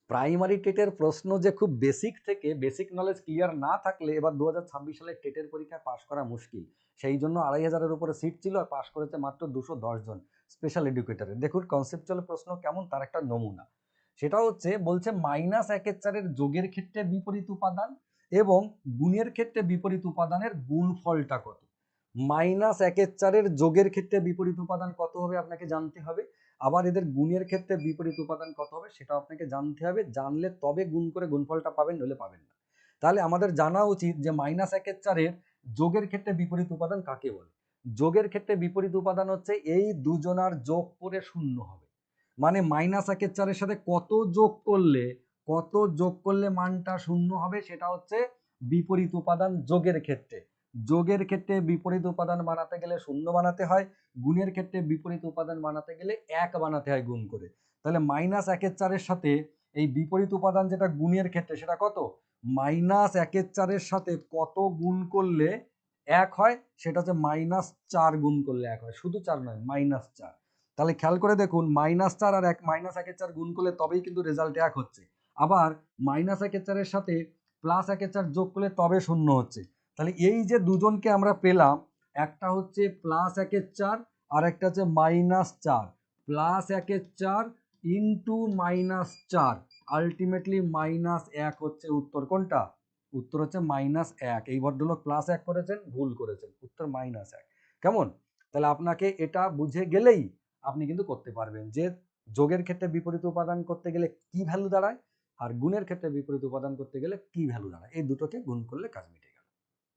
Primary টেটের প্রশ্ন যে খুব বেসিক থেকে বেসিক নলেজ ক্লিয়ার না থাকলে এবার 2026 সালে টেটের পরীক্ষায় পাশ করা মুশকিল। সেই জন্য 2,500-এর উপরে সিট ছিল আর পাশ করেছে মাত্র 210 জন স্পেশাল এডুকেটরে। দেখুন কনসেপচুয়াল প্রশ্ন কেমন তার একটা নমুনা। সেটা হচ্ছে বলছে -1/4 যোগের ক্ষেত্রে বিপরীত উপাদান এবং গুণের ক্ষেত্রে বিপরীত উপাদানের গুণফলটা কত। -1/4 যোগের ক্ষেত্রে বিপরীত উপাদান কত হবে আপনাকে জানতে হবে, আবার এদের গুণের ক্ষেত্রে বিপরীত উপাদান কত হবে সেটাও আপনাকে জানতে হবে। জানলে তবে গুণ করে গুণফলটা পাবেন, নইলে পাবেন না। তাহলে আমাদের জানা উচিত যে -1/4 যোগের ক্ষেত্রে বিপরীত উপাদান কাকে বলে। যোগের ক্ষেত্রে বিপরীত উপাদান হচ্ছে এই দুজনার যোগ করে শূন্য হবে। মানে -1/4 সাথে কত যোগ করলে মানটা শূন্য হবে, সেটা হচ্ছে বিপরীত উপাদান যোগের ক্ষেত্রে। যোগের ক্ষেত্রে বিপরীত উপাদান বানাতে গেলে শূন্য বানাতে হয়, গুণের ক্ষেত্রে বিপরীত উপাদান বানাতে গেলে 1 বানাতে হয় গুণ করে। তাহলে -1/4 সাথে এই বিপরীত উপাদান যেটা গুণের ক্ষেত্রে সেটা কত, -1/4 সাথে কত গুণ করলে 1 হয়, সেটা হচ্ছে -4 গুণ করলে 1 হয়। শুধু 4 নয়, -4। তাহলে খেয়াল করে দেখুন, -4 আর -1/4 গুণ করলে তবেই কিন্তু রেজাল্ট 1 হচ্ছে। আবার -1/4 সাথে +1/4 যোগ করলে তবে শূন্য হচ্ছে। তাহলে এই যে দুজনকে আমরা পেলাম, একটা হচ্ছে +1/4 আর একটা হচ্ছে -4। +1/4 ইন্টু -4 আলটিমেটলি -1 হচ্ছে উত্তর। কোনটা? উত্তর হচ্ছে -1। এই ভদ্রলোক +1 করেছেন, ভুল করেছেন, উত্তর -1। কেমন? তাহলে আপনাকে এটা বুঝে গেলেই আপনি কিন্তু করতে পারবেন যে যোগের ক্ষেত্রে বিপরীত উপাদান করতে গেলে কি ভ্যালু দাঁড়ায় আর গুণের ক্ষেত্রে বিপরীত উপাদান করতে গেলে কি ভ্যালু দাঁড়ায়। এই দুটোকে গুণ করলে কাজ মিটে।